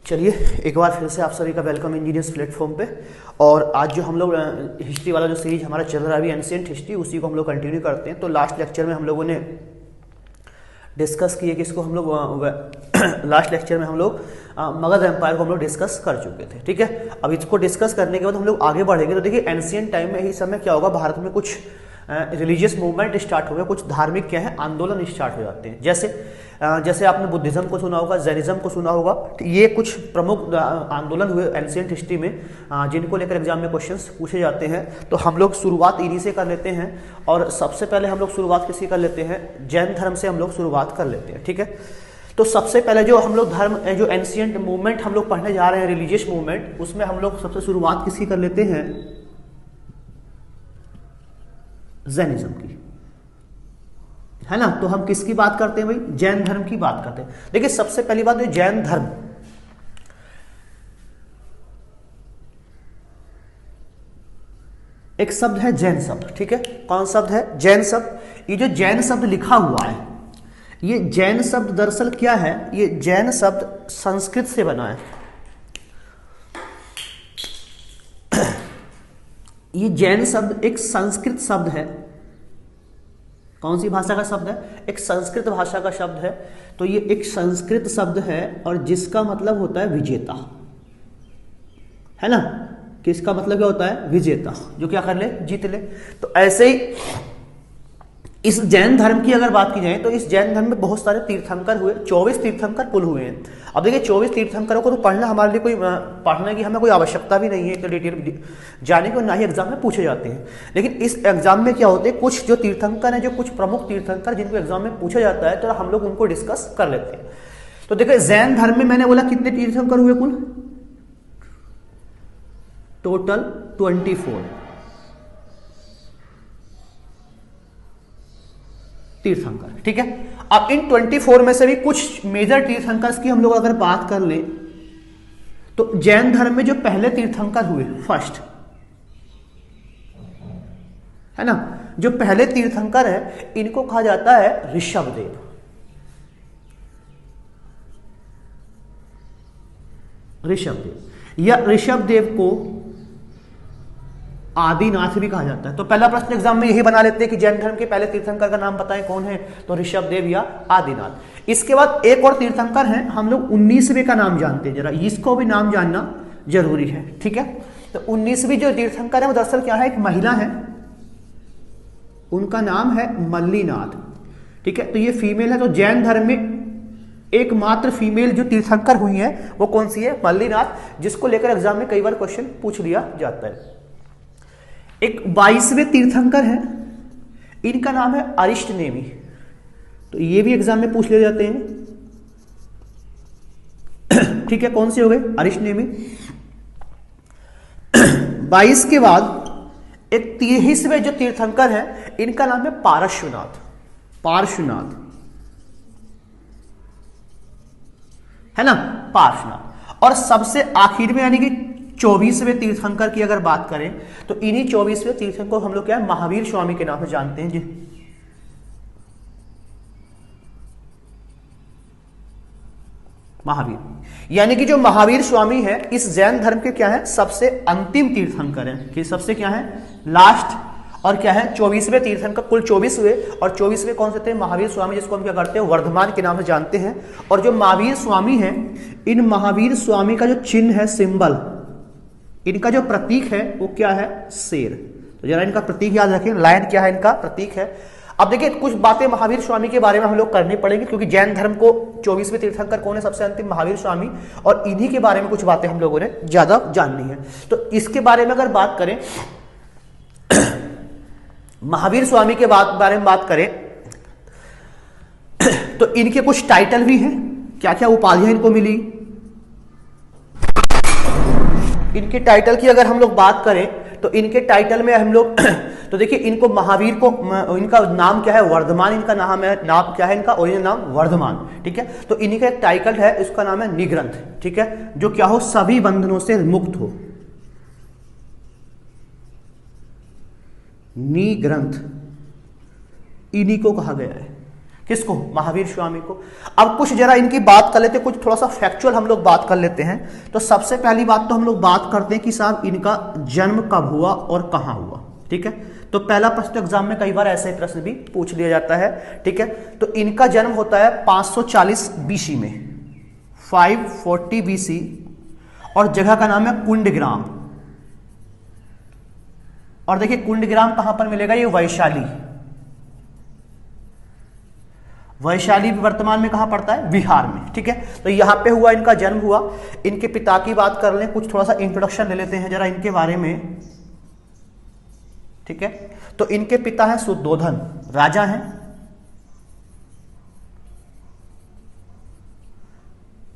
चलिए एक बार फिर से आप सभी का वेलकम इंजीनियर्स प्लेटफॉर्म पे। और आज जो हम लोग हिस्ट्री वाला जो सीरीज हमारा चल रहा है अभी एंशिएंट हिस्ट्री, उसी को हम लोग कंटिन्यू करते हैं। तो लास्ट लेक्चर में हम लोगों ने डिस्कस किए कि इसको हम लोग लास्ट लेक्चर में हम लोग मगध एम्पायर को हम लोग डिस्कस कर चुके थे। ठीक है, अब इसको डिस्कस करने के बाद हम लोग आगे बढ़ेंगे। तो देखिए एंशिएंट टाइम में ही समय क्या होगा, भारत में कुछ रिलीजियस मूवमेंट स्टार्ट हो गया, कुछ धार्मिक क्या है आंदोलन स्टार्ट हो जाते हैं। जैसे आपने बुद्धिज्म को सुना होगा, जैनिज्म को सुना होगा। ये कुछ प्रमुख आंदोलन हुए एंशिएंट हिस्ट्री में, जिनको लेकर एग्जाम में क्वेश्चंस पूछे जाते हैं। तो हम लोग शुरुआत इन्हीं से कर लेते हैं। और सबसे पहले हम लोग शुरुआत किसी कर लेते हैं, जैन धर्म से हम लोग शुरुआत कर लेते हैं। ठीक है, तो सबसे पहले जो हम लोग धर्म जो एंशिएंट मूवमेंट हम लोग पढ़ने जा रहे हैं, रिलीजियस मूवमेंट, उसमें हम लोग सबसे शुरुआत किसी कर लेते हैं, जैनिज्म की, है ना। तो हम किसकी बात करते हैं भाई, जैन धर्म की बात करते हैं। देखिए सबसे पहली बात, जैन धर्म एक शब्द है जैन शब्द। ठीक है, कौन शब्द है, जैन शब्द। ये जो जैन शब्द लिखा हुआ है, ये जैन शब्द दरअसल क्या है, ये जैन शब्द संस्कृत से बना है। ये जैन शब्द एक संस्कृत शब्द है। कौन सी भाषा का शब्द है, एक संस्कृत भाषा का शब्द है। तो ये एक संस्कृत शब्द है और जिसका मतलब होता है विजेता, है ना। किसका मतलब क्या होता है, विजेता, जो क्या कर ले, जीत ले। तो ऐसे ही इस जैन धर्म की अगर बात की जाए तो इस जैन धर्म में बहुत सारे तीर्थंकर हुए, 24 तीर्थंकर कुल हुए हैं। अब देखिए 24 तीर्थंकरों को तो पढ़ना हमारे लिए कोई पढ़ने की हमें कोई आवश्यकता भी नहीं है, तो डिटेल जाने को ना ही एग्जाम में पूछे जाते हैं। लेकिन इस एग्जाम में क्या होते हैं, कुछ जो तीर्थंकर हैं, जो कुछ प्रमुख तीर्थंकर जिनको एग्जाम में पूछा जाता है, तो हम लोग उनको डिस्कस कर लेते हैं। तो देखिए जैन धर्म में मैंने बोला कितने तीर्थंकर हुए कुल, टोटल 24 तीर्थंकर। ठीक है, अब इन 24 में से भी कुछ मेजर तीर्थंकर की हम लोग अगर बात कर लें, तो जैन धर्म में जो पहले तीर्थंकर हुए, फर्स्ट, है ना, जो पहले तीर्थंकर है, इनको कहा जाता है ऋषभदेव। ऋषभदेव या ऋषभदेव को आदिनाथ भी कहा जाता है। तो पहला प्रश्न एग्जाम में यही बना लेते हैं कि जैन धर्म के पहले तीर्थंकर का नाम बताएं कौन है, तो ऋषभदेव या आदिनाथ। इसके बाद एक और तीर्थंकर हैं, हम लोग 19वें का नाम जानते हैं, जरा इसको भी नाम जानना जरूरी है। ठीक है, तो 19वीं जो तीर्थंकर है वो दरअसल क्या है, एक महिला है, उनका नाम है मल्लीनाथ। ठीक है, तो ये फीमेल है। तो जैन धर्म में एकमात्र फीमेल जो तीर्थंकर हुई है वो कौन सी है, मल्लीनाथ, जिसको लेकर एग्जाम में कई बार क्वेश्चन पूछ लिया जाता है। एक 22वें तीर्थंकर हैं, इनका नाम है अरिष्टनेमी। तो ये भी एग्जाम में पूछ ले जाते हैं। ठीक है, कौन से हो गए, अरिष्टनेमी। 22 के बाद एक 23वें जो तीर्थंकर हैं, इनका नाम है पार्श्वनाथ। पार्श्वनाथ, है ना, पार्श्वनाथ। और सबसे आखिर में यानी कि 24वें तीर्थंकर की अगर बात करें, तो इन्हीं 24वें तीर्थंकर को हम लोग क्या है, महावीर स्वामी के नाम से जानते हैं जी। महावीर, यानी कि जो महावीर स्वामी है इस जैन धर्म के क्या है, सबसे अंतिम तीर्थंकर है, कि सबसे क्या है, लास्ट। और क्या है, 24वें तीर्थंकर, कुल 24 हुए, और 24वें कौन से थे, महावीर स्वामी, जिसको हम क्या करते हैं, वर्धमान के नाम से जानते हैं। और जो महावीर स्वामी हैं, इन महावीर स्वामी का जो चिन्ह है, सिंबल, इनका जो प्रतीक है वो क्या है, शेर। तो जरा इनका प्रतीक याद रखें, लायन क्या है, इनका प्रतीक है। अब देखिए कुछ बातें महावीर स्वामी के बारे में हम लोग करनी पड़ेंगी, क्योंकि जैन धर्म को 24वें तीर्थंकर कौन है, सबसे अंतिम महावीर स्वामी, और इन्हीं के बारे में कुछ बातें हम लोगों ने ज्यादा जाननी है। तो इसके बारे में अगर बात करें, महावीर स्वामी के बारे में बात करें, तो इनके कुछ टाइटल भी हैं, क्या क्या उपाधियां इनको मिली। इनके टाइटल की अगर हम लोग बात करें, तो इनके टाइटल में हम लोग तो देखिए इनको महावीर को, इनका नाम क्या है, वर्धमान, इनका नाम है, नाम क्या है, इनका ओरिजिनल नाम वर्धमान। ठीक है, तो इन्हीं का एक टाइटल है, इसका नाम है निग्रंथ। ठीक है, जो क्या हो, सभी बंधनों से मुक्त हो, निग्रंथ, इन्हीं को कहा गया है। किसको? महावीर स्वामी को। अब कुछ जरा इनकी बात कर लेते हैं, कुछ थोड़ा सा फैक्चुअल हम लोग बात कर लेते हैं। तो सबसे पहली बात तो हम लोग बात करते हैं कि साहब इनका जन्म कब हुआ और कहाँ हुआ। ठीक है, तो पहला प्रश्न तो एग्जाम में कई बार ऐसे प्रश्न भी पूछ लिया जाता है। ठीक है, तो इनका जन्म होता है 540 बीसी में, 540 बीसी, और जगह का नाम है कुंडग्राम। और देखिए कुंडग्राम कहां पर मिलेगा? ये वैशाली। वैशाली भी वर्तमान में कहां पड़ता है? बिहार में। ठीक है, तो यहां पे हुआ इनका जन्म हुआ। इनके पिता की बात कर लें, कुछ थोड़ा सा इंट्रोडक्शन ले लेते हैं जरा इनके बारे में। ठीक है, तो इनके पिता हैं शुद्धोधन, राजा हैं।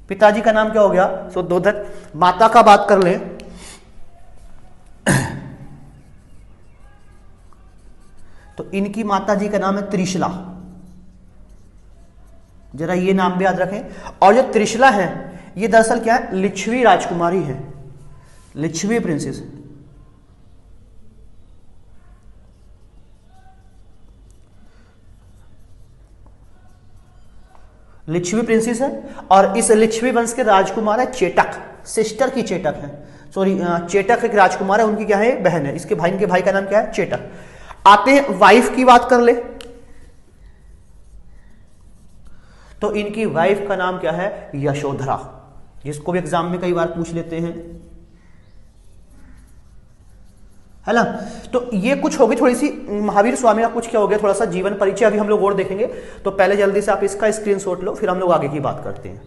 पिताजी का नाम क्या हो गया? शुद्धोधन। माता का बात कर लें तो इनकी माता जी का नाम है त्रिशला, जरा ये नाम भी याद रखें। और जो त्रिशला है ये दरअसल क्या है? लिच्छवी राजकुमारी है, लिच्छवी प्रिंसेस। लिच्छवी प्रिंसेस है, और इस लिच्छवी वंश के राजकुमार है चेटक, सिस्टर की चेटक है, सॉरी चेटक एक राजकुमार है, उनकी क्या है? बहन है। इसके भाई का नाम क्या है? चेटक। आते हैं वाइफ की बात कर ले, तो इनकी वाइफ का नाम क्या है? यशोधरा, जिसको भी एग्जाम में कई बार पूछ लेते हैं, है ना। तो ये कुछ होगी थोड़ी सी महावीर स्वामी का, कुछ क्या हो गया थोड़ा सा जीवन परिचय, अभी हम लोग और देखेंगे। तो पहले जल्दी से आप इसका स्क्रीनशॉट लो, फिर हम लोग आगे की बात करते हैं।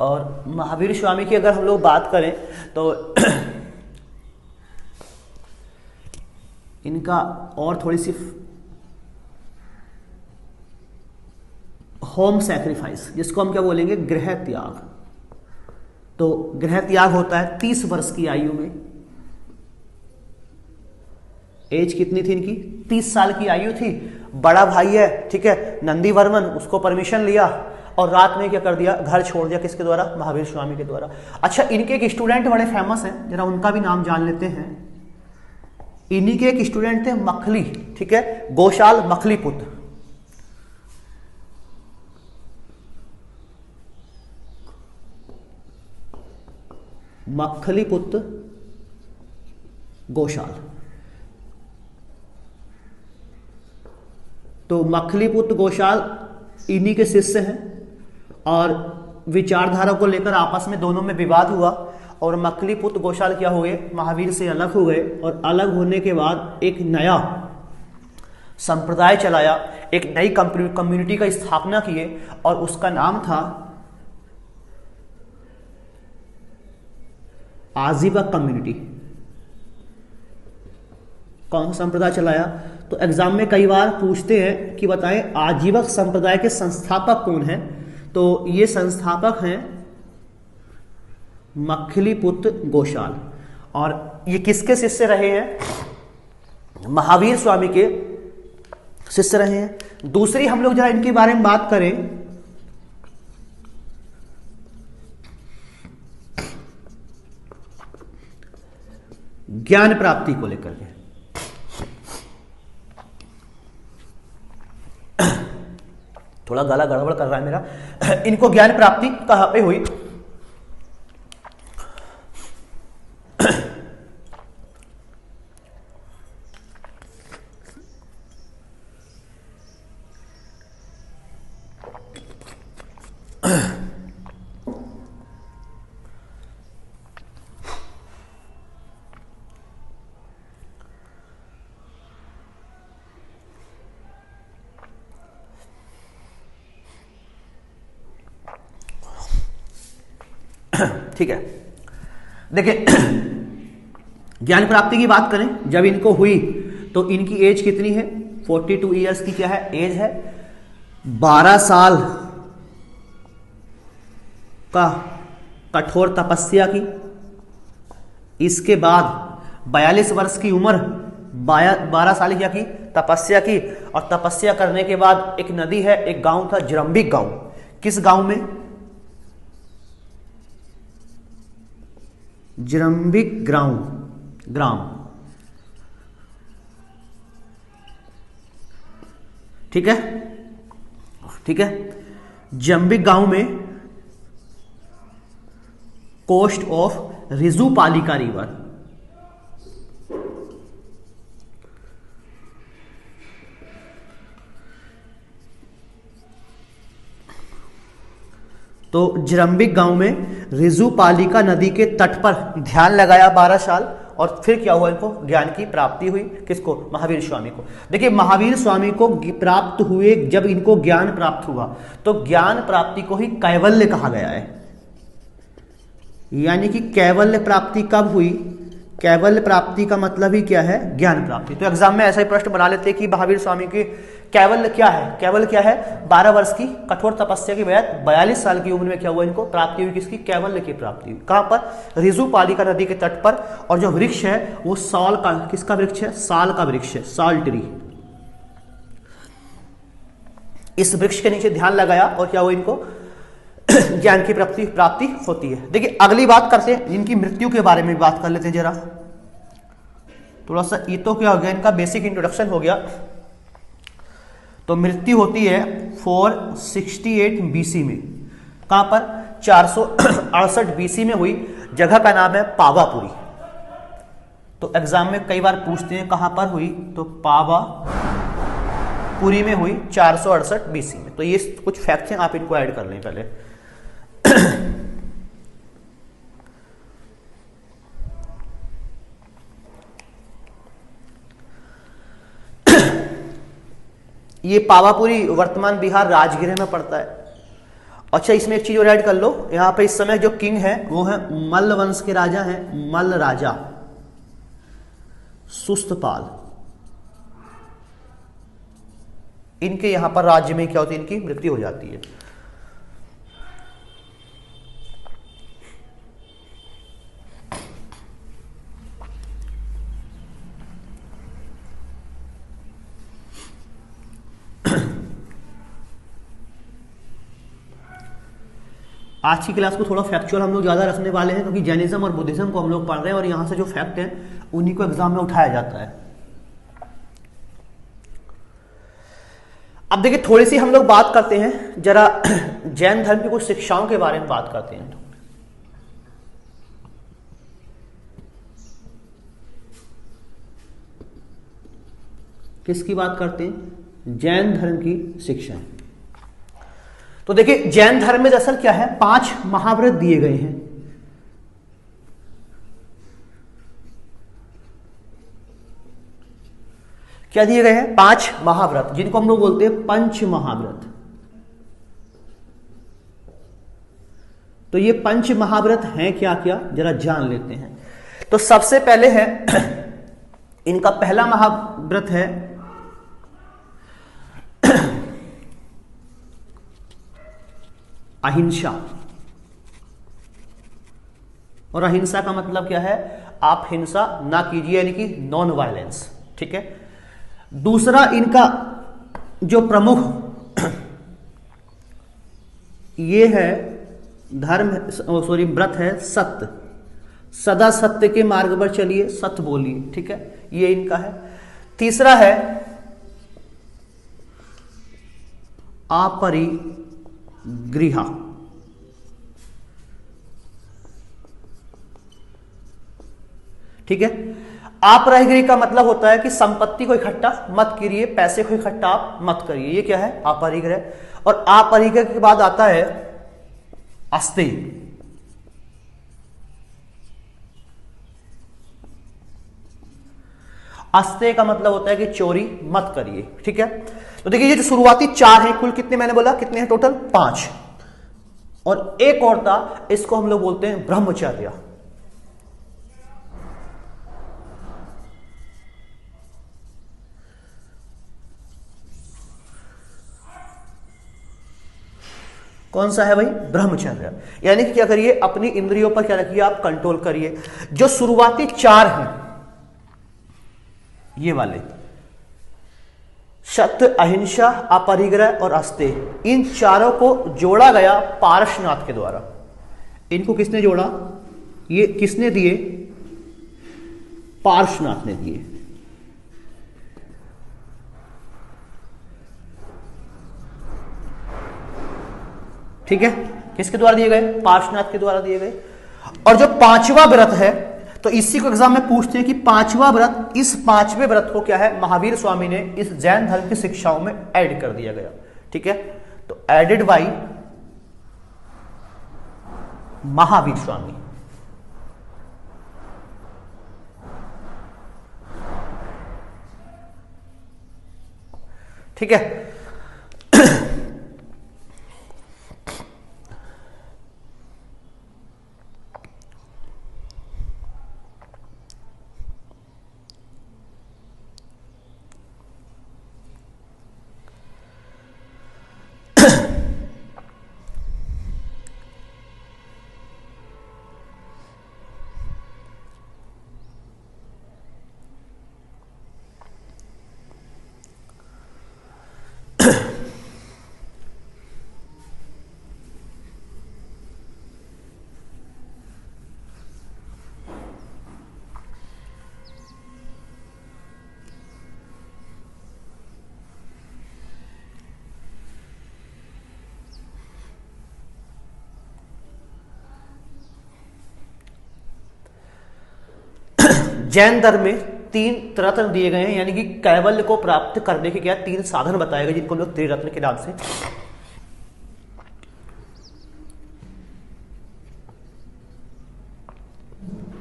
और महावीर स्वामी की अगर हम लोग बात करें तो इनका और थोड़ी सी होम सैक्रिफाइस, जिसको हम क्या बोलेंगे? गृह त्याग। तो गृह त्याग होता है 30 वर्ष की आयु में। एज कितनी थी इनकी? 30 साल की आयु थी। बड़ा भाई है, ठीक है, नंदीवर्मन, उसको परमिशन लिया और रात में क्या कर दिया? घर छोड़ दिया। किसके द्वारा? महावीर स्वामी के द्वारा। अच्छा, इनके एक स्टूडेंट बड़े फेमस हैं, जरा उनका भी नाम जान लेते हैं। इन्हीं के एक स्टूडेंट थे मखली, ठीक है, गोशाल मखलीपुत्र। मखलीपुत्र गोशाल। तो मखलीपुत्र गोशाल इन्हीं के शिष्य हैं, और विचारधारा को लेकर आपस में दोनों में विवाद हुआ, और मखलीपुत्र गोशाल क्या हुए? महावीर से अलग हो गए, और अलग होने के बाद एक नया संप्रदाय चलाया, एक नई कम्युनिटी का स्थापना किए, और उसका नाम था आजीवक कम्युनिटी। कौन सा संप्रदाय चलाया? तो एग्जाम में कई बार पूछते हैं कि बताएं आजीवक संप्रदाय के संस्थापक कौन हैं। तो ये संस्थापक हैं मखलीपुत्र गोशाल, और ये किसके शिष्य रहे हैं? महावीर स्वामी के शिष्य रहे हैं। दूसरी हम लोग जरा इनके बारे में बात करें, ज्ञान प्राप्ति को लेकर के। थोड़ा गला गड़बड़ कर रहा है मेरा। इनको ज्ञान प्राप्ति कहां पे हुई? ठीक है, देखिए ज्ञान प्राप्ति की बात करें, जब इनको हुई तो इनकी एज कितनी है, 42 ईयर्स की क्या है एज है, 12 साल का कठोर तपस्या की, इसके बाद 42 वर्ष की उम्र 12 साल क्या की तपस्या की, और तपस्या करने के बाद एक नदी है, एक गांव था जरंबिक गांव, किस गांव में, जरंबिक ग्राम, ठीक है, ठीक है, जंबिक गांव में कोस्ट ऑफ रिजुपालिका रिवर, तो जरंबिक गांव में रिजुपालिका नदी के तट पर ध्यान लगाया 12 साल, और फिर क्या हुआ, इनको ज्ञान की प्राप्ति हुई, किसको, महावीर स्वामी को। देखिए महावीर स्वामी को प्राप्त हुए, जब इनको ज्ञान प्राप्त हुआ तो ज्ञान प्राप्ति को ही कैवल्य कहा गया है, यानी कि कैवल्य प्राप्ति कब हुई, कैवल्य प्राप्ति का मतलब ही क्या है, ज्ञान प्राप्ति। तो एग्जाम में ऐसा ही प्रश्न बना लेते कि महावीर स्वामी की कैवल्य क्या है, कैवल्य क्या है, 12 वर्ष की कठोर तपस्या के बाद 42 साल की उम्र में क्या हुआ, इनको प्राप्ति हुई, किसकी, कैवल्य की प्राप्ति हुई। कहां पर, रिजुपालिका नदी के तट पर, और जो वृक्ष है वो साल का, किसका वृक्ष है, साल का वृक्ष है, साल ट्री। इस वृक्ष के नीचे ध्यान लगाया और क्या हुआ, इनको ज्ञान की प्राप्ति होती है। देखिए अगली बात करते हैं, इनकी मृत्यु के बारे में बात कर लेते हैं जरा, थोड़ा सा ये तो क्या हो गया, इनका बेसिक इंट्रोडक्शन हो गया। तो मृत्यु होती है 468 बीसी में, कहां पर, 468 बीसी में हुई, जगह का नाम है पावापुरी। तो एग्जाम में कई बार पूछते हैं कहां पर हुई, तो पावापुरी में हुई 468 बीसी में। तो ये कुछ फैक्ट्स हैं, आप इनको ऐड कर लें पहले। ये पावापुरी वर्तमान बिहार राजगृह में पड़ता है। अच्छा इसमें एक चीज और ऐड कर लो, यहां पे इस समय जो किंग है वो है मल्ल वंश के राजा हैं, मल्ल राजा सुस्तपाल। इनके यहां पर राज्य में क्या होती है, इनकी मृत्यु हो जाती है। आज की क्लास को थोड़ा फैक्चुअल हम लोग ज़्यादा रखने वाले हैं, क्योंकि जैनिज्म और बुद्धिज्म को हम लोग पढ़ रहे हैं और यहाँ से जो फैक्ट हैं उन्हीं को एग्जाम में उठाया जाता है। अब देखिए थोड़ी सी हम लोग बात करते हैं जरा जैन धर्म की कुछ शिक्षाओं के बारे में बात करते हैं। किसकी बात करते हैं, जैन धर्म की शिक्षा। तो देखिए जैन धर्म में दरअसल क्या है, 5 महाव्रत दिए गए हैं। क्या दिए गए हैं, 5 महाव्रत, जिनको हम लोग बोलते हैं पंच महाव्रत। तो ये पंच महाव्रत हैं क्या क्या, जरा जान लेते हैं। तो सबसे पहले है इनका पहला महाव्रत है अहिंसा। और अहिंसा का मतलब क्या है, आप हिंसा ना कीजिए, यानी कि नॉन वायलेंस, ठीक है। दूसरा इनका जो प्रमुख ये है धर्म, सॉरी व्रत है सत्य, सदा सत्य के मार्ग पर चलिए, सत्य बोलिए, ठीक है, ये इनका है। तीसरा है अपरिग्रह, ठीक है। अपरिग्रह का मतलब होता है कि संपत्ति को इकट्ठा मत करिए, पैसे को इकट्ठा आप मत करिए, ये क्या है, अपरिग्रह। और अपरिग्रह के बाद आता है अस्तेय। अस्तेय का मतलब होता है कि चोरी मत करिए, ठीक है। तो देखिए ये जो शुरुआती 4 हैं, कुल कितने मैंने बोला, कितने हैं टोटल, 5। और एक और था, इसको हम लोग बोलते हैं ब्रह्मचर्य। कौन सा है भाई? ब्रह्मचर्य। यानी कि क्या करिए, अपनी इंद्रियों पर क्या रखिए, आप कंट्रोल करिए। जो शुरुआती चार हैं ये वाले, सत्य, अहिंसा, अपरिग्रह और अस्तेय, इन चारों को जोड़ा गया पारसनाथ के द्वारा। इनको किसने जोड़ा? ये किसने दिए? पारसनाथ ने दिए। ठीक है, किसके द्वारा दिए गए? पार्श्वनाथ के द्वारा दिए गए। और जो पांचवा व्रत है, तो इसी को एग्जाम में पूछते हैं कि पांचवा व्रत, इस पांचवें व्रत को क्या है, महावीर स्वामी ने इस जैन धर्म की शिक्षाओं में ऐड कर दिया गया। ठीक है, तो एडेड बाई महावीर स्वामी। ठीक है, जैन धर्म में तीन रत्न दिए गए हैं, यानी कि कैवल्य को प्राप्त करने के क्या तीन साधन बताए गए, जिनको हम लोग त्रिरत्न के नाम से।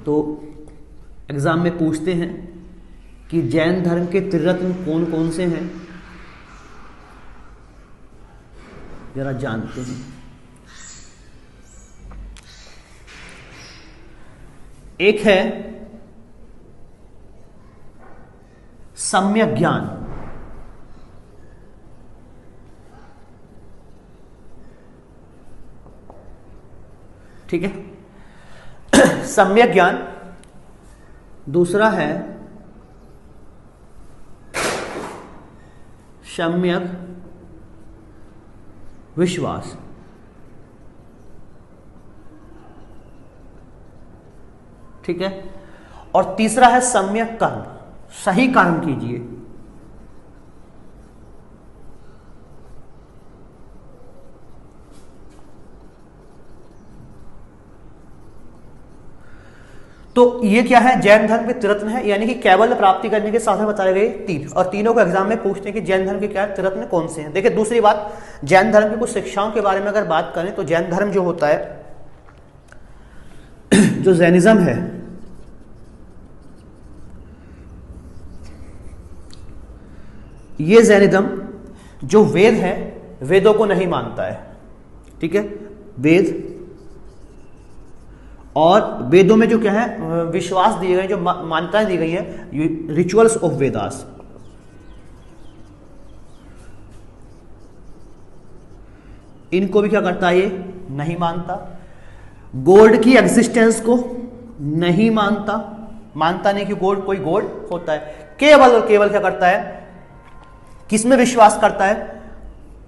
तो एग्जाम में पूछते हैं कि जैन धर्म के त्रिरत्न कौन कौन से हैं, जरा जानते हैं। एक है सम्यक ज्ञान, ठीक है, सम्यक ज्ञान। दूसरा है सम्यक विश्वास। ठीक है, और तीसरा है सम्यक कर्म, सही कर्म कीजिए। तो ये क्या है? जैन धर्म के त्रिरत्न है, यानी कि कैवल्य प्राप्ति करने के साधन बताए गए तीन, और तीनों को एग्जाम में पूछते हैं कि जैन धर्म के क्या त्रिरत्न कौन से हैं। देखिए दूसरी बात, जैन धर्म की कुछ शिक्षाओं के बारे में अगर बात करें तो जैन धर्म जो होता है, जो जैनिज्म है, ये जैनिज्म जो वेद है, वेदों को नहीं मानता है। ठीक है, वेद और वेदों में जो क्या है विश्वास दिए गए, जो मान्यताएं दी गई है, रिचुअल्स ऑफ वेदास, इनको भी क्या करता है? ये नहीं मानता। गॉड की एग्जिस्टेंस को नहीं मानता, मानता नहीं कि गॉड, कोई गॉड होता है। केवल और केवल क्या करता है? किसमें विश्वास करता है?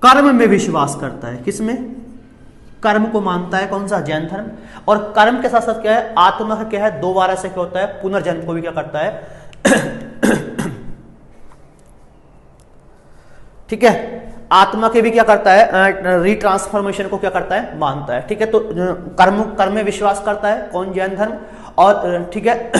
कर्म में विश्वास करता है। किसमें? कर्म को मानता है। कौन सा? जैन धर्म। और कर्म के साथ साथ क्या है? आत्मा का क्या है? दोबारा से क्या होता है? पुनर्जन्म को भी क्या करता है? ठीक है, आत्मा के भी क्या करता है? रिट्रांसफॉर्मेशन को क्या करता है? मानता है। ठीक है, तो कर्म में विश्वास करता है कौन? जैन धर्म। और ठीक है,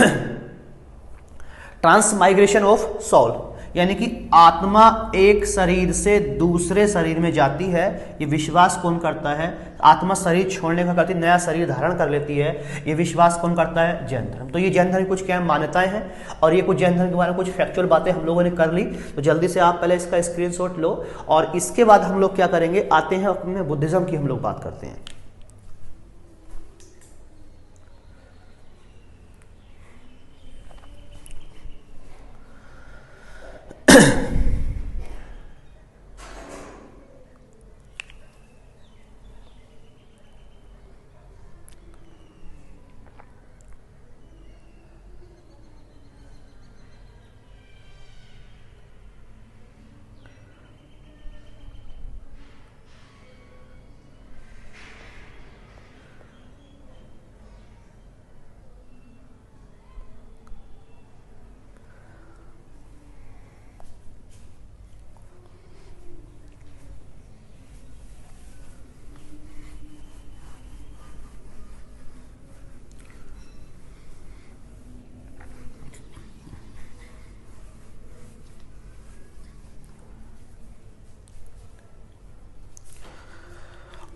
ट्रांसमाइग्रेशन ऑफ सोल, यानी कि आत्मा एक शरीर से दूसरे शरीर में जाती है, ये विश्वास कौन करता है? आत्मा शरीर छोड़ने का करती, नया शरीर धारण कर लेती है, ये विश्वास कौन करता है? जैन धर्म। तो ये जैन धर्म की कुछ क्या मान्यताएं हैं, और ये कुछ जैन धर्म के बारे में कुछ फैक्चुअल बातें हम लोगों ने कर ली। तो जल्दी से आप पहले इसका स्क्रीनशॉट लो, और इसके बाद हम लोग क्या करेंगे, आते हैं अपने बुद्धिज्म की हम लोग बात करते हैं।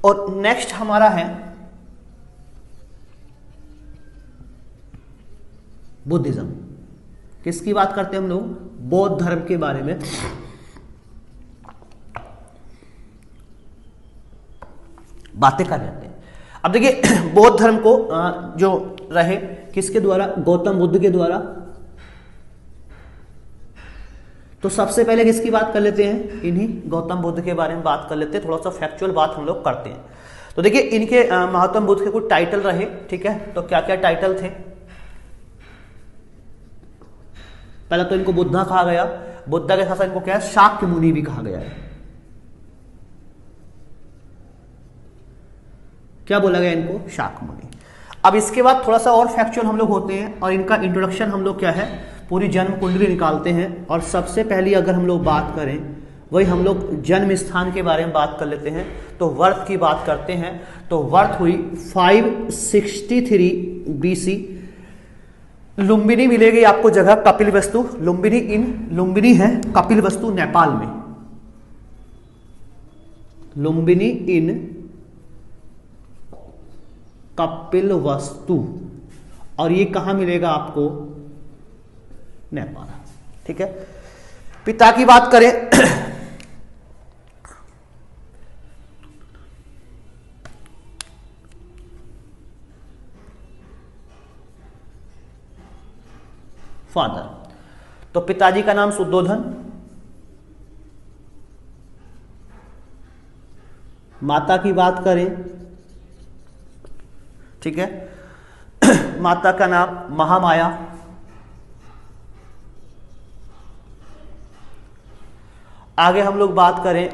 और नेक्स्ट हमारा है बुद्धिज्म। किसकी बात करते हैं हम लोग? बौद्ध धर्म के बारे में बातें कर लेते हैं। अब देखिए बौद्ध धर्म को जो रहे किसके द्वारा? गौतम बुद्ध के द्वारा। तो सबसे पहले किसकी बात कर लेते हैं? इन्हीं गौतम बुद्ध के बारे में बात कर लेते हैं। थोड़ा सा फैक्चुअल बात हम लोग करते हैं। तो देखिए इनके महात्मा बुद्ध के कुछ टाइटल रहे, ठीक है। तो क्या क्या टाइटल थे? पहला तो इनको बुद्धा कहा गया। बुद्धा के साथ साथ इनको क्या है? शाक्य मुनि भी कहा गया है। क्या बोला गया इनको? शाक्य मुनि। अब इसके बाद थोड़ा सा और फैक्चुअल हम लोग होते हैं और इनका इंट्रोडक्शन हम लोग क्या है? पूरी जन्म कुंडली निकालते हैं। और सबसे पहली अगर हम लोग बात करें वही हम लोग जन्म स्थान के बारे में बात कर लेते हैं। तो वर्थ की बात करते हैं। तो वर्थ हुई 563 BC। लुम्बिनी मिलेगी आपको जगह, कपिलवस्तु। लुम्बिनी है कपिलवस्तु नेपाल में। लुम्बिनी इन कपिलवस्तु, और ये कहां मिलेगा आपको? नेपाल, ठीक है। पिता की बात करें फादर, तो पिताजी का नाम शुद्धोधन। माता की बात करें, ठीक है, माता का नाम महामाया। आगे हम लोग बात करें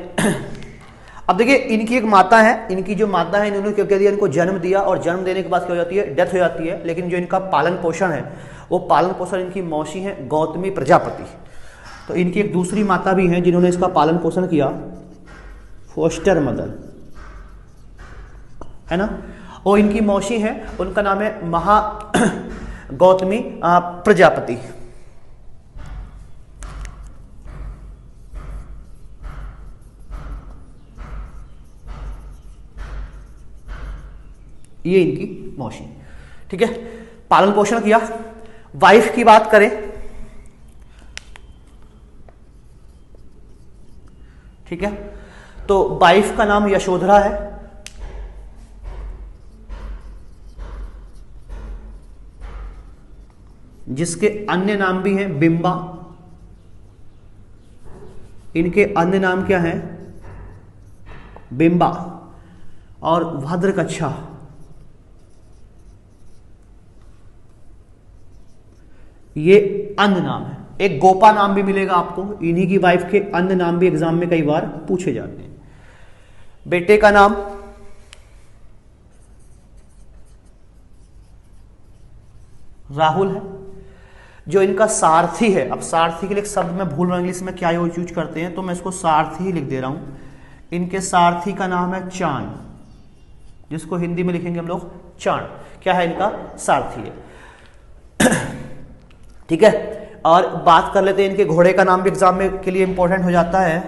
अब देखिए इनकी एक माता है। इनकी जो माता है इन्होंने क्या दिया? इनको जन्म दिया, और जन्म देने के बाद क्या हो जाती है? डेथ हो जाती है। लेकिन जो इनका पालन पोषण है वो पालन पोषण इनकी मौसी है गौतमी प्रजापति। तो इनकी एक दूसरी माता भी हैं जिन्होंने इसका पालन पोषण किया, फोस्टर मदर, है ना। और इनकी मौसी है, उनका नाम है महा गौतमी प्रजापति। ये इनकी मौसी, ठीक है। पालन पोषण किया। वाइफ की बात करें, ठीक है, तो वाइफ का नाम यशोधरा है। जिसके अन्य नाम भी हैं बिंबा। इनके अन्य नाम क्या हैं? बिंबा और भद्रकच्छा। ये अन्य नाम है। एक गोपा नाम भी मिलेगा आपको। इन्हीं की वाइफ के अन्य नाम भी एग्जाम में कई बार पूछे जाते हैं। बेटे का नाम राहुल है। जो इनका सारथी है, अब सारथी के लिए एक शब्द मैं भूल रहा हूं इंग्लिश में क्या यूज करते हैं, तो मैं इसको सारथी ही लिख दे रहा हूं। इनके सारथी का नाम है चाण, जिसको हिंदी में लिखेंगे हम लोग चाण। क्या है? इनका सारथी है, ठीक है। और बात कर लेते हैं इनके घोड़े का नाम भी एग्जाम में के लिए इंपॉर्टेंट हो जाता है।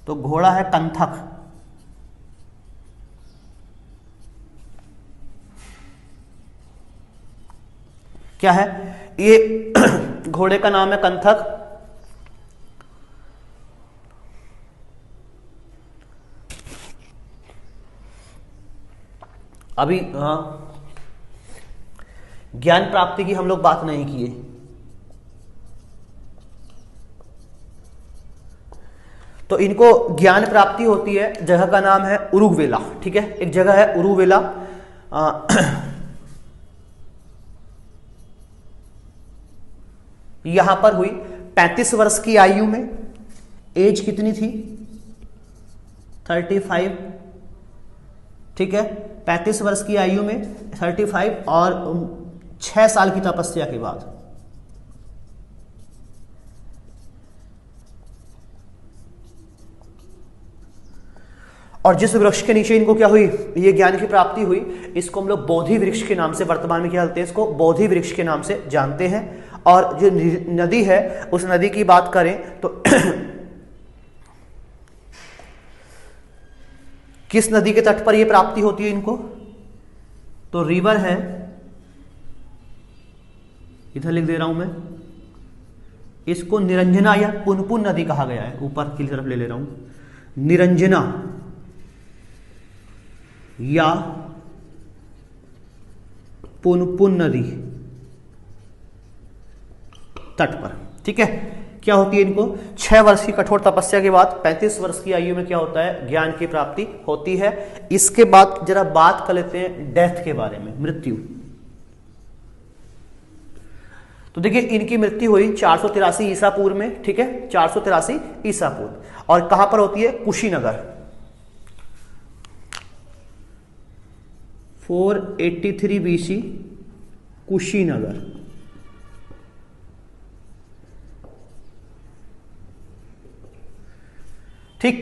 तो घोड़ा है कंथक। क्या है? ये घोड़े का नाम है कंथक। अभी ज्ञान प्राप्ति की हम लोग बात नहीं किए। तो इनको ज्ञान प्राप्ति होती है, जगह का नाम है उरुवेला, ठीक है। एक जगह है उरुवेला। यहां पर हुई 35 वर्ष की आयु में। एज कितनी थी? 35, ठीक है। 35 वर्ष की आयु में 35 और 6 साल की तपस्या के बाद। और जिस वृक्ष के नीचे इनको क्या हुई? ये ज्ञान की प्राप्ति हुई, इसको हम लोग बोधि वृक्ष के नाम से वर्तमान में क्या बोलते हैं? इसको बोधि वृक्ष के नाम से जानते हैं। और जो नदी है उस नदी की बात करें तो किस नदी के तट पर यह प्राप्ति होती है इनको? तो रिवर है, इधर लिख दे रहा हूं मैं, इसको निरंजना या पुनपुन नदी कहा गया है, ऊपर की तरफ ले ले रहा हूं, निरंजना या पुनपुन नदी तट पर। ठीक है, क्या होती है इनको? 6 वर्ष की कठोर तपस्या के बाद 35 वर्ष की आयु में क्या होता है? ज्ञान की प्राप्ति होती है। इसके बाद जरा बात कर लेते हैं डेथ के बारे में, मृत्यु। तो देखिए इनकी मृत्यु हुई 483 ईसा पूर्व में। ठीक है, 483 ईसा पूर्व। और कहां पर होती है? कुशीनगर, 483 BC, कुशीनगर। ठीक,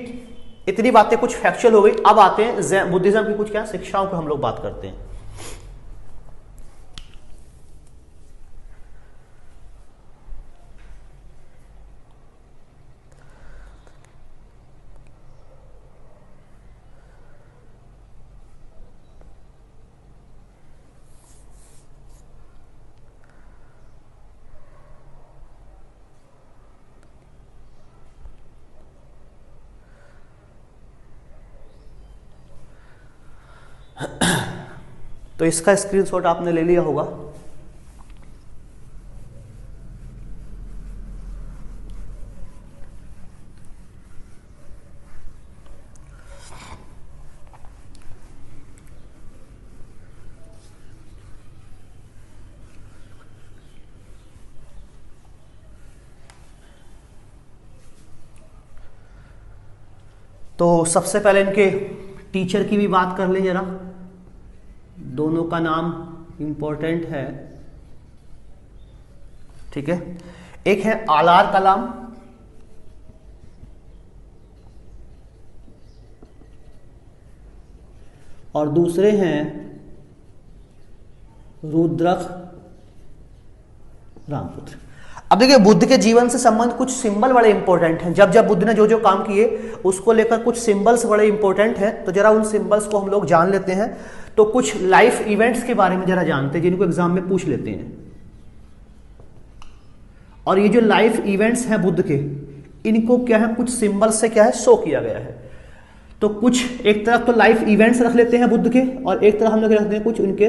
इतनी बातें कुछ फैक्चुअल हो गई। अब आते हैं बुद्धिज्म की कुछ क्या शिक्षाओं को हम लोग बात करते हैं। तो इसका स्क्रीनशॉट आपने ले लिया होगा। तो सबसे पहले इनके टीचर की भी बात कर लें जरा, दोनों का नाम इंपॉर्टेंट है। ठीक है, एक है आलार कलाम, और दूसरे हैं रुद्रक रामपुत्र। अब देखिए बुद्ध के जीवन से संबंध कुछ सिंबल बड़े इंपॉर्टेंट हैं। जब जब बुद्ध ने जो जो काम किए उसको लेकर कुछ सिंबल्स बड़े इंपॉर्टेंट हैं, तो जरा उन सिंबल्स को हम लोग जान लेते हैं। तो कुछ लाइफ इवेंट्स के बारे में जरा जानते हैं जिनको एग्जाम में पूछ लेते हैं। और ये जो लाइफ इवेंट्स हैं बुद्ध के, इनको क्या है, कुछ सिंबल से क्या है शो किया गया है। तो कुछ एक तरफ तो लाइफ इवेंट्स रख लेते हैं बुद्ध के, और एक तरफ हम लोग रखते हैं कुछ उनके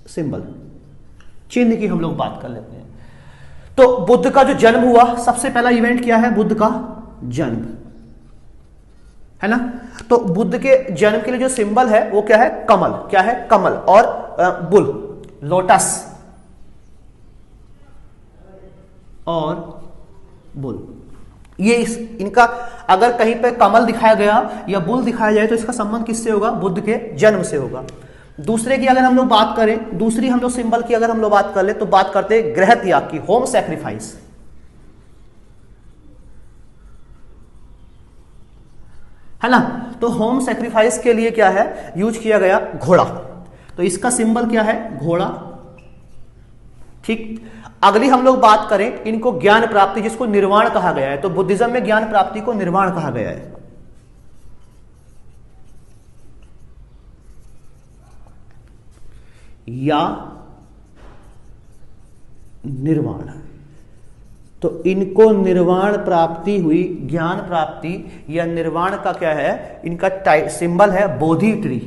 सिंबल, चिन्ह की हम लोग बात कर लेते हैं। तो बुद्ध का जो जन्म हुआ, सबसे पहला इवेंट क्या है? बुद्ध का जन्म है ना। तो बुद्ध के जन्म के लिए जो सिंबल है वो क्या है? कमल। क्या है? कमल। और बुल, लोटस और बुल। ये इनका अगर कहीं पे कमल दिखाया गया या बुल दिखाया जाए तो इसका संबंध किससे होगा? बुद्ध के जन्म से होगा। दूसरे की अगर हम लोग बात करें, दूसरी हम लोग सिंबल की अगर हम लोग बात कर ले तो बात करते हैं गृह त्याग की, होम सैक्रिफाइस। है ना। तो होम सैक्रिफाइस के लिए क्या है यूज किया गया? घोड़ा। तो इसका सिंबल क्या है? घोड़ा। ठीक, अगली हम लोग बात करें इनको ज्ञान प्राप्ति, जिसको निर्वाण कहा गया है। तो बुद्धिज्म में ज्ञान प्राप्ति को निर्वाण कहा गया है। या निर्वाण। तो इनको निर्वाण प्राप्ति हुई, ज्ञान प्राप्ति या निर्वाण का क्या है? इनका सिंबल है बोधि ट्री,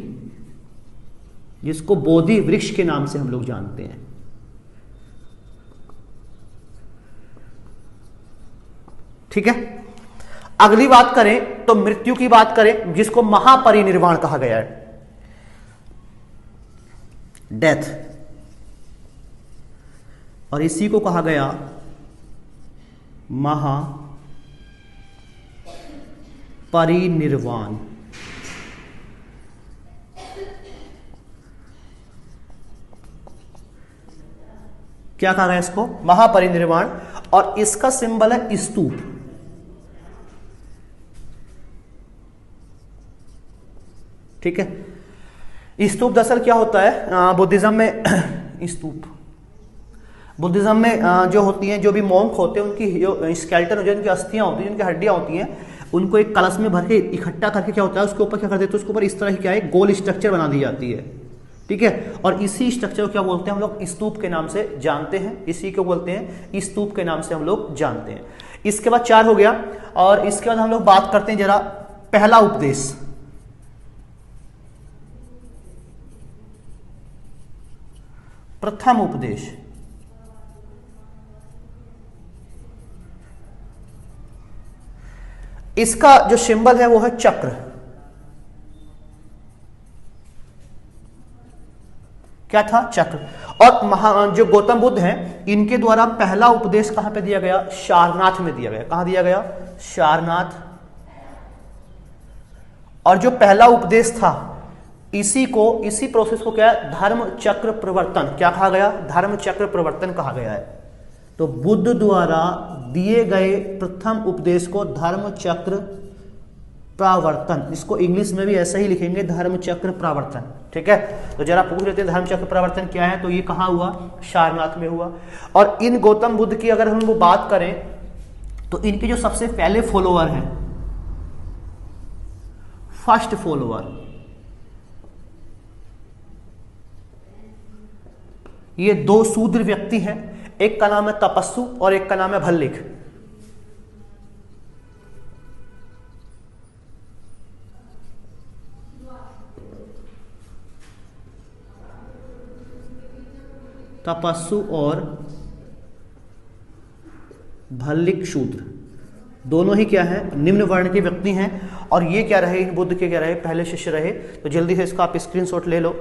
जिसको बोधि वृक्ष के नाम से हम लोग जानते हैं। ठीक है, अगली बात करें तो मृत्यु की बात करें, जिसको महापरिनिर्वाण कहा गया है, डेथ। और इसी को कहा गया महापरिनिर्वाण। क्या कहा गया इसको? महापरिनिर्वाण। और इसका सिंबल है स्तूप। ठीक है, स्तूप दरअसल क्या होता है बुद्धिज्म में? स्तूप बुद्धिज्म में जो होती हैं, जो भी मॉन्क होते हैं, उनकी जो स्केलेटन, जो उनकी अस्थियां होती हैं, उनकी हड्डियां होती हैं, उनको एक कलश में भर के इकट्ठा करके क्या होता है, उसके ऊपर क्या कर देते हैं, उसके ऊपर इस तरह की क्या है, गोल स्ट्रक्चर बना दी जाती है। ठीक है, और इसी स्ट्रक्चर को क्या बोलते हैं हम लोग, स्तूप के नाम से जानते हैं। इसी को बोलते हैं स्तूप के नाम से हम लोग जानते हैं। इसके बाद 4 हो गया, और इसके बाद हम लोग बात करते हैं जरा पहला उपदेश। प्रथम उपदेश, इसका जो सिंबल है वो है चक्र। क्या था, चक्र। और जो गौतम बुद्ध हैं, इनके द्वारा पहला उपदेश कहां पे दिया गया, सारनाथ में दिया गया। कहां दिया गया, सारनाथ। और जो पहला उपदेश था, इसी प्रोसेस को क्या है, धर्म चक्र प्रवर्तन, क्या कहा गया, धर्म चक्र प्रवर्तन कहा गया है। तो बुद्ध द्वारा दिए गए प्रथम उपदेश को धर्म चक्र प्रवर्तन, इसको इंग्लिश में भी ऐसा ही लिखेंगे, धर्म चक्र प्रवर्तन। ठीक है, तो जरा पूछ लेते हैं धर्म चक्र प्रवर्तन क्या है। तो ये कहां हुआ, सारनाथ में हुआ। और इन गौतम बुद्ध की अगर हम वो बात करें, तो इनके जो सबसे पहले फॉलोअर हैं, फर्स्ट फॉलोअर, ये 2 शूद्र व्यक्ति हैं। एक का नाम है तपस्सु और एक का नाम है भल्लिक। तपस्सु और भल्लिक शूद्र दोनों ही क्या है, निम्न वर्ण के व्यक्ति हैं। और ये क्या रहे, इन बुद्ध के क्या रहे, पहले शिष्य रहे। तो जल्दी से इसका आप स्क्रीनशॉट ले लो।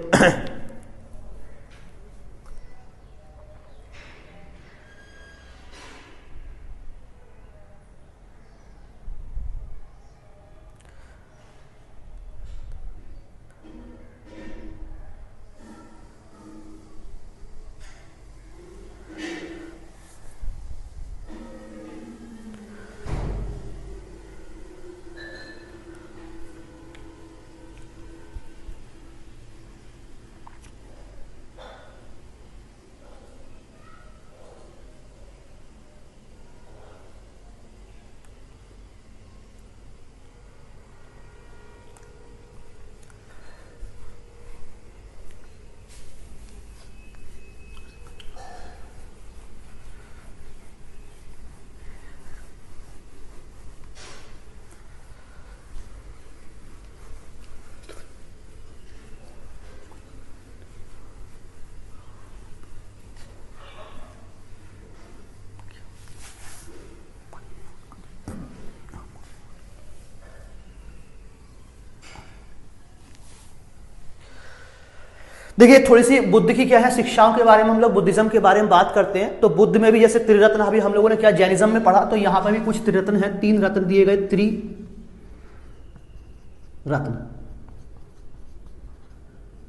देखिए, थोड़ी सी बुद्ध की क्या है शिक्षाओं के बारे में, हम लोग बुद्धिज्म के बारे में बात करते हैं। तो बुद्ध में भी जैसे त्रिरत्न अभी हम लोगों ने क्या जैनिज्म में पढ़ा, तो यहां पर भी कुछ त्रिरत्न है, 3 रत्न दिए गए, त्रिरत्न।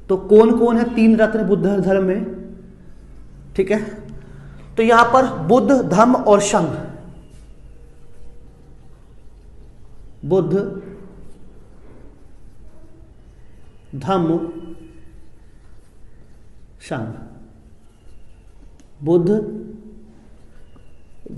तो कौन कौन है 3 रत्न बुद्ध धर्म में, ठीक है। तो यहां पर बुद्ध, धम्म और संघ, बुद्ध, धम्म, संघ। बुद्ध,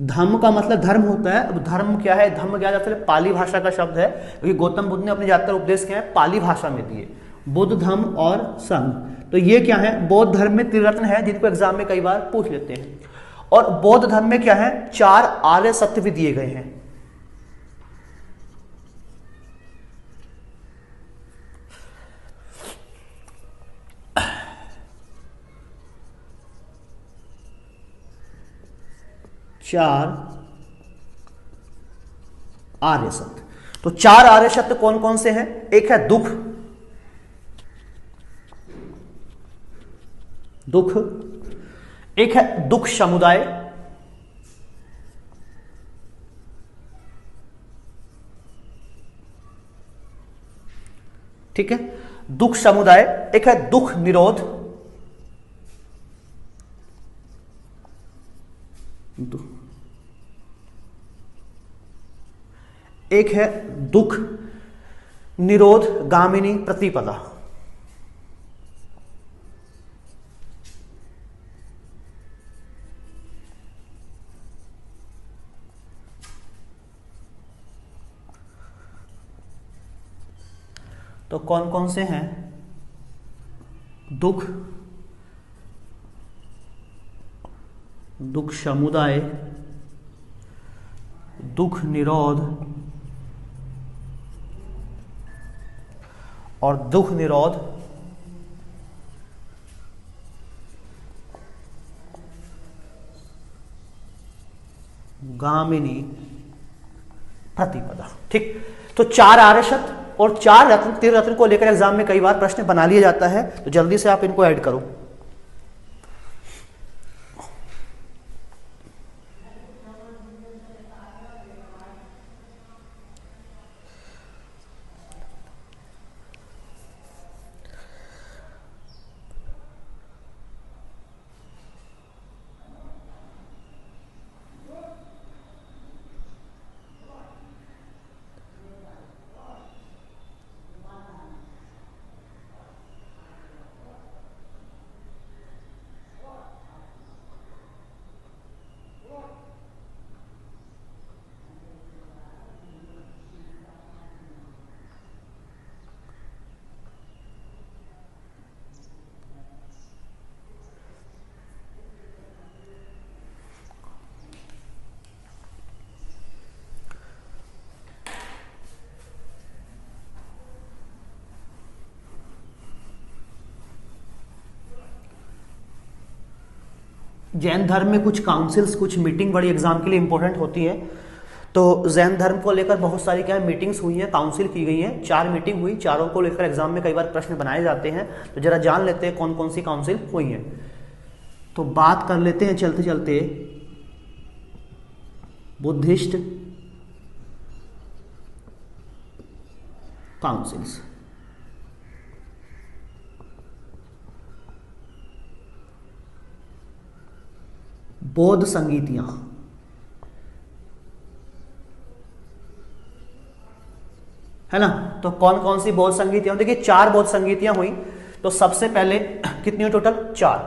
धम्म का मतलब धर्म होता है। अब धर्म क्या है, धम्म क्या जाता है, पाली भाषा का शब्द है, क्योंकि गौतम बुद्ध ने अपने ज्यादातर उपदेश क्या है पाली भाषा में दिए, बुद्ध, धम्म और संघ। तो ये क्या है, बौद्ध धर्म में त्रिरत्न है, जिनको एग्जाम में कई बार पूछ लेते हैं। और बौद्ध धर्म में क्या है, 4 आर्य सत्य भी दिए गए हैं। चार आर्य सत्य। तो 4 आर्य सत्य कौन कौन से हैं, एक है दुख, एक है दुख समुदाय, ठीक है, दुख समुदाय, एक है दुख निरोध, एक है दुख निरोध गामिनी प्रतिपदा। तो कौन कौन से हैं? दुख, दुख समुदाय, दुख निरोध और दुख निरोध गामिनी प्रतिपदा। ठीक, तो 4 आर्य शब्द और 4 रत्न, 3 रत्न को लेकर एग्जाम में कई बार प्रश्न बना लिया जाता है, तो जल्दी से आप इनको ऐड करो। जैन धर्म में कुछ काउंसिल्स, कुछ मीटिंग बड़ी एग्जाम के लिए इंपॉर्टेंट होती है। तो जैन धर्म को लेकर बहुत सारी क्या है मीटिंग्स हुई हैं, काउंसिल की गई हैं, 4 मीटिंग हुई, चारों को लेकर एग्जाम में कई बार प्रश्न बनाए जाते हैं। तो जरा जान लेते हैं कौन कौन सी काउंसिल हुई हैं। तो बात कर लेते हैं चलते चलते बुद्धिस्ट काउंसिल्स। बौद्ध संगीतियां, है ना। तो कौन कौन सी बौद्ध संगीतियां? देखिए 4 बौद्ध संगीतियां हुई। तो सबसे पहले कितनी हुई टोटल? 4।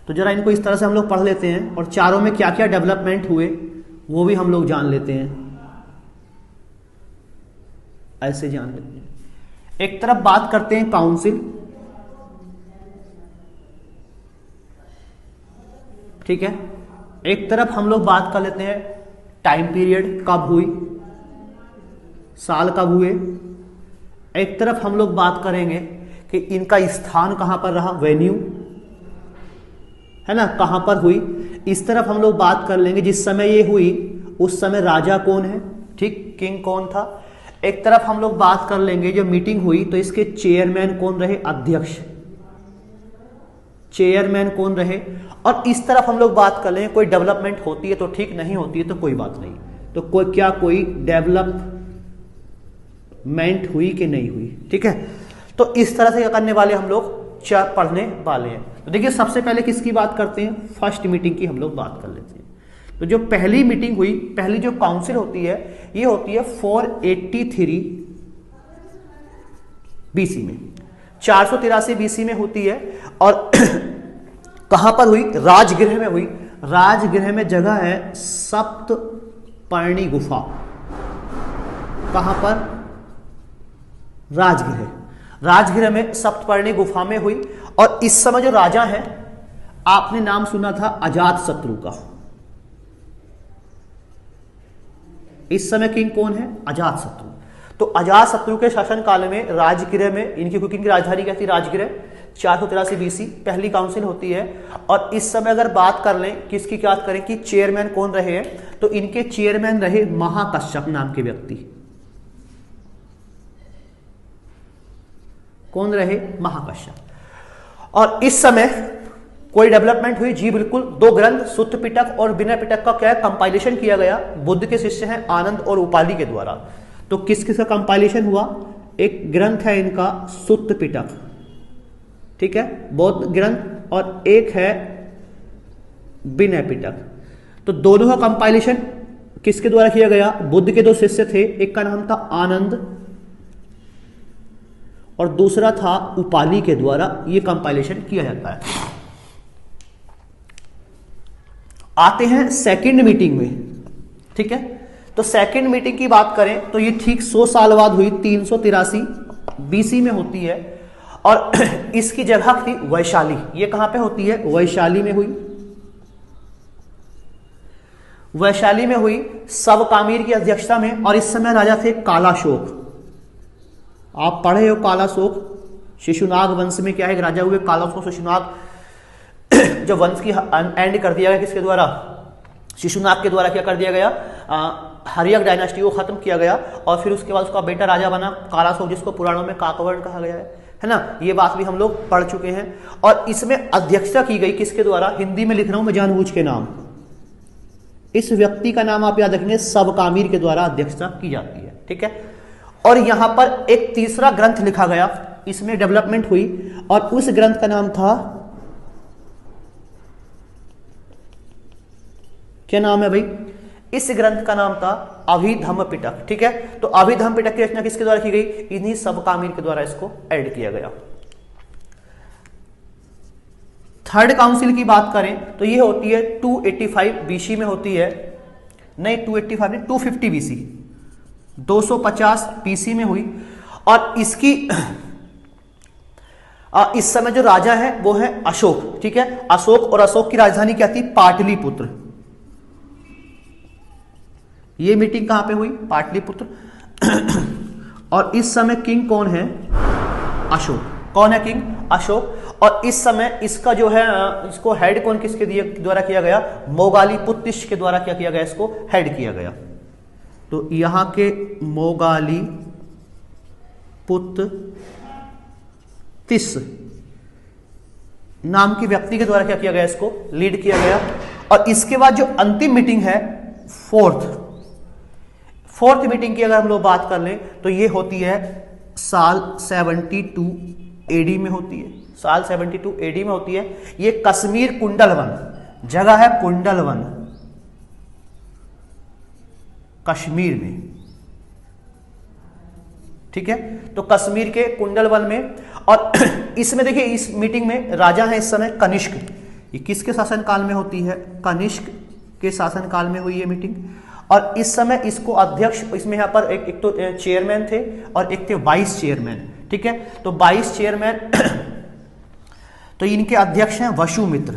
तो जरा इनको इस तरह से हम लोग पढ़ लेते हैं और चारों में क्या क्या डेवलपमेंट हुए वो भी हम लोग जान लेते हैं। ऐसे जान लेते हैं। एक तरफ बात करते हैं काउंसिल, ठीक है। एक तरफ हम लोग बात कर लेते हैं टाइम पीरियड, कब हुई, साल कब हुए। एक तरफ हम लोग बात करेंगे कि इनका स्थान कहां पर रहा, वेन्यू, है ना, कहां पर हुई। इस तरफ हम लोग बात कर लेंगे जिस समय ये हुई उस समय राजा कौन है, ठीक, किंग कौन था। एक तरफ हम लोग बात कर लेंगे जो मीटिंग हुई तो इसके चेयरमैन कौन रहे, अध्यक्ष, चेयरमैन कौन रहे। और इस तरफ हम लोग बात कर लेंगे कोई डेवलपमेंट होती है तो ठीक, नहीं होती है तो कोई बात नहीं। तो कोई डेवलपमेंट हुई कि नहीं हुई, ठीक है। तो इस तरह से क्या करने वाले हम लोग पढ़ने वाले हैं। तो देखिए सबसे पहले किसकी बात करते हैं, फर्स्ट मीटिंग की हम लोग बात कर लेते हैं। तो जो पहली मीटिंग हुई, पहली जो काउंसिल होती है ये होती है 483 बीसी में, 483 बीसी में होती है। और कहां पर हुई, राजगृह में हुई। राजगृह में जगह है सप्तपर्णी गुफा। कहां पर, राजगृह, राजगृह में सप्तपर्णी गुफा में हुई। और इस समय जो राजा है, आपने नाम सुना था अजातशत्रु का। इस समय किंग कौन है, अजातशत्रु। तो अजातशत्रु के शासन काल में राजगृह में, इनकी कुकिंग की राजधानी क्या थी, राजगृह, 483 बीसी पहली काउंसिल होती है। और इस समय अगर बात कर लें किसकी बात करें कि चेयरमैन कौन रहे हैं, तो इनके चेयरमैन रहे महाकश्यप नाम के व्यक्ति। कौन रहे, महाकश्यप। और इस समय कोई डेवलपमेंट हुई, जी बिल्कुल। 2 ग्रंथ, सुत्त पिटक और विनय पिटक का क्या कंपाइलेशन किया गया, बुद्ध के शिष्य हैं आनंद और उपाली के द्वारा। तो किस किस का कंपाइलेशन हुआ, एक ग्रंथ है इनका सुत्त पिटक, ठीक है, बौद्ध ग्रंथ, और एक है विनय पिटक। तो दोनों का कंपाइलेशन किसके द्वारा किया गया, बुद्ध के 2 शिष्य थे, एक का नाम था आनंद और दूसरा था उपाली के द्वारा ये कंपाइलेशन किया जाता है। आते हैं सेकंड मीटिंग में, ठीक है। तो सेकंड मीटिंग की बात करें तो ये ठीक 100 साल बाद हुई, 383 BC में होती है और इसकी जगह थी वैशाली। ये कहां पे होती है? वैशाली में हुई। वैशाली में हुई सबकामीर की अध्यक्षता में, और इस समय राजा थे कालाशोक। आप पढ़े हो कालाशोक, शिशुनाग वंश में क्या है, राजा हुए कालाशोक शिशुनाग। जब वंश की एंड कर दिया गया किसके द्वारा? शिशुनाग के द्वारा क्या कर दिया गया? हर्यक डायनास्टी को खत्म किया गया, और फिर उसके बाद उसका बेटा राजा बना कालाशोक, जिसको पुराणों में काकवर्ण कहा गया है ना। ये बात भी हम लोग पढ़ चुके हैं। और इसमें अध्यक्षता की गई किसके द्वारा? हिंदी में लिख रहा हूं मैं जानबूझ के नाम, इस व्यक्ति का नाम आप याद रखेंगे, सबकामीर के द्वारा अध्यक्षता की जाती है, ठीक है। और यहां पर एक तीसरा ग्रंथ लिखा गया, इसमें डेवलपमेंट हुई, और उस ग्रंथ का नाम था, क्या नाम है भाई? इस ग्रंथ का नाम था अभिधम्म पिटक, ठीक है। तो अभिधम्म पिटक की रचना किसके द्वारा की गई? इन्हीं सबकामीर के द्वारा इसको ऐड किया गया। थर्ड काउंसिल की बात करें तो ये होती है 285 BC में होती है, नहीं 285 नहीं 250 BC, 250 BC में हुई। और इसकी इस समय जो राजा है वो है अशोक, ठीक है। अशोक, और अशोक की राजधानी क्या थी? पाटलिपुत्र। ये मीटिंग कहां पे हुई? पाटलिपुत्र। और इस समय किंग कौन है? अशोक। कौन है किंग? अशोक। और इस समय इसका जो है इसको हेड कौन किसके द्वारा किया गया? मोगालीपुत्तिश के द्वारा क्या किया गया? इसको हेड किया गया। तो यहां के मोगालीपुत्तिश नाम के व्यक्ति के द्वारा क्या किया गया? इसको लीड किया गया। और इसके बाद जो अंतिम मीटिंग है, फोर्थ मीटिंग की अगर हम लोग बात कर लें तो ये होती है साल 72 AD में होती है। साल 72 AD में होती है। ये कश्मीर कुंडलवन जगह है, कुंडलवन कश्मीर में, ठीक है। तो कश्मीर के कुंडलवन में, और इसमें देखिए इस मीटिंग में राजा है इस समय कनिष्क। ये किसके शासनकाल में होती है? कनिष्क के शासनकाल में हुई ये मीटिंग। और इस समय इसको अध्यक्ष, इसमें यहां पर एक तो चेयरमैन थे और एक थे वाइस चेयरमैन, ठीक है। तो वाइस चेयरमैन तो इनके अध्यक्ष हैं वसुमित्र,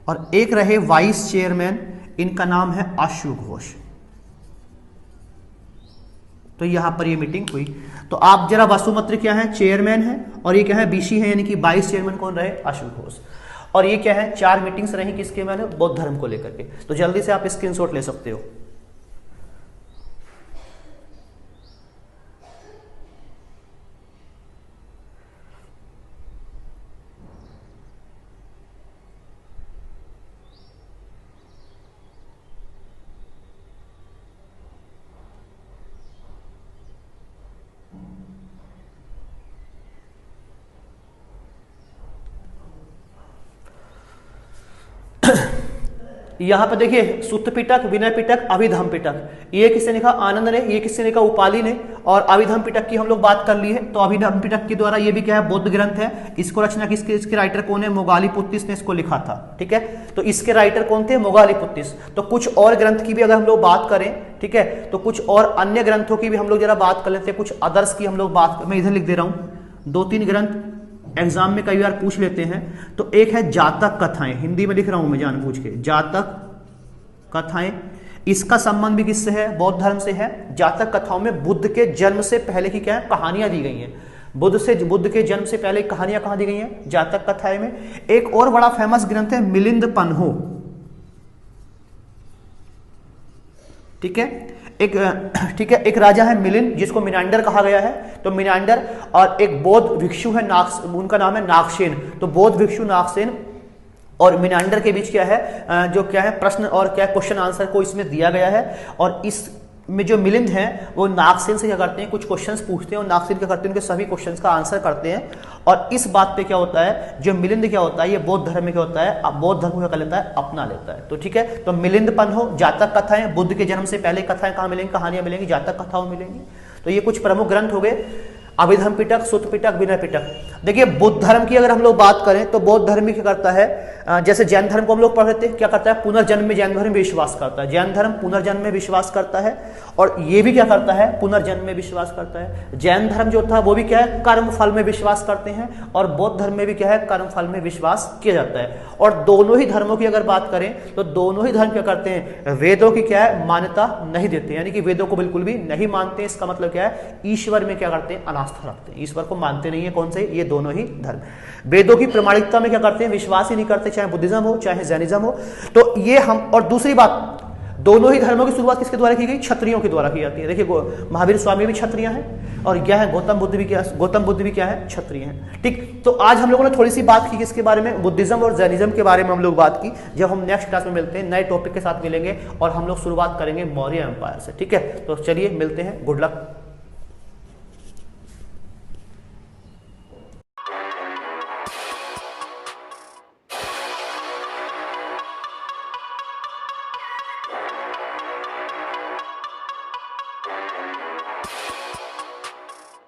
और एक रहे वाइस चेयरमैन, इनका नाम है अश्वघोष। तो यहां पर ये मीटिंग हुई। तो आप जरा वसुमित्र क्या है? चेयरमैन है, और ये क्या है? BC है, यानी कि वाइस चेयरमैन कौन रहे? अश्वघोष। और ये क्या है? 4 मीटिंग्स रही किसके? मैंने बौद्ध धर्म को लेकर के। तो जल्दी से आप स्क्रीनशॉट ले सकते हो। यहां पर देखिए सुत्त पिटक, विनय पिटक, अभिधम्म पिटक। ये किसने लिखा? आनंद ने। ये किसने लिखा? उपाली ने। और अभिधम्म पिटक की हम लोग बात कर ली है। तो अभिधम्म पिटक के द्वारा ये भी क्या है? बौद्ध ग्रंथ है। इसको रचना किसके? इसके राइटर कौन है? मोगालीपुत्तिश ने इसको लिखा था, ठीक है। तो इसके राइटर कौन थे? मोगालीपुत्तिश। तो कुछ और ग्रंथ की भी अगर हम लोग बात करें, ठीक है, तो कुछ और अन्य ग्रंथों की भी हम लोग जरा बात कर लेते हैं। कुछ अदर्स की हम लोग बात, मैं इधर लिख दे रहा हूं, 2-3 ग्रंथ एग्जाम में कई बार पूछ लेते हैं। तो एक है जातक कथाएं, हिंदी में लिख रहा हूं मैं जानबूझ के, जातक कथाएं। इसका संबंध भी किससे है? बौद्ध धर्म से है। जातक कथाओं में बुद्ध के जन्म से पहले की क्या है? कहानियां दी गई हैं। बुद्ध के जन्म से पहले कहानियां कहां दी गई हैं? जातक कथाएं में। एक और बड़ा फेमस ग्रंथ है मिलिंद पन्हो, ठीक है। एक राजा है मिलिंद, जिसको मिनांडर कहा गया है। तो मिनांडर, और एक बौद्ध भिक्षु है उनका नाम है नागसेन। तो बौद्ध भिक्षु नागसेन और मिनांडर के बीच क्या है? जो क्या है प्रश्न और क्या क्वेश्चन आंसर को इसमें दिया गया है। और इस में जो मिलिंद हैं वो नागसेन से क्या करते हैं? कुछ क्वेश्चंस पूछते हैं, और नागसेन क्या करते हैं? उनके सभी क्वेश्चंस का आंसर करते हैं। और इस बात पे क्या होता है? जो मिलिंद क्या होता है? ये बौद्ध धर्म में क्या होता है? अब बौद्ध धर्म को क्या कर लेता है? अपना लेता है। तो ठीक है, तो मिलिंद पन्हो, जातक कथाएं, बुद्ध के जन्म से पहले कथाएं कहां मिलेंगी? कहानियां मिलेंगी, जातक कथाओं मिलेंगी। तो ये कुछ प्रमुख ग्रंथ हो गए, अभिधम्म पिटक, सुत्त पिटक, विनय पिटक। देखिए बौद्ध धर्म की अगर हम लोग बात करें तो बौद्ध धर्म क्या करता है? जैसे जैन धर्म को हम लोग पढ़ रहे थे, क्या करता है, पुनर्जन्म में जैन धर्म में विश्वास करता है। जैन धर्म पुनर्जन्म में विश्वास करता है, और ये भी क्या करता है, पुनर्जन्म में विश्वास करता है। जैन धर्म जो था वो भी क्या है, कर्म फल में विश्वास करते हैं, और बौद्ध धर्म में भी क्या है, कर्म फल में विश्वास किया जाता है। और दोनों ही धर्मों की अगर बात करें तो दोनों ही धर्म क्या करते हैं, वेदों की क्या है, मान्यता नहीं देते, यानी कि वेदों को बिल्कुल भी नहीं मानते। इसका मतलब क्या है, ईश्वर में क्या करते हैं, अनास्था रखते हैं, ईश्वर को मानते नहीं है। कौन से, ये दोनों ही धर्म। वेदों की प्रमाणिकता में क्या करते हैं, विश्वास ही नहीं करते, चाहे बुद्धिज्म हो चाहे जैनिज्म हो। तो ये हम, और दूसरी बात, दोनों ही धर्मों की शुरुआत किसके द्वारा की गई, क्षत्रियों के द्वारा की जाती है। देखिए महावीर स्वामी भी क्षत्रिय हैं, और क्या है, गौतम बुद्ध भी क्या है, क्षत्रिय हैं। ठीक, तो आज हम लोगों ने थोड़ी सी बात की किसके बारे में, बुद्धिज्म और जैनिज्म के बारे में हम लोग बात की। जब हम नेक्स्ट क्लास में मिलते हैं, नए टॉपिक के साथ मिलेंगे, और हम लोग शुरुआत करेंगे मौर्य एम्पायर से। ठीक है, तो चलिए मिलते हैं, गुड लक।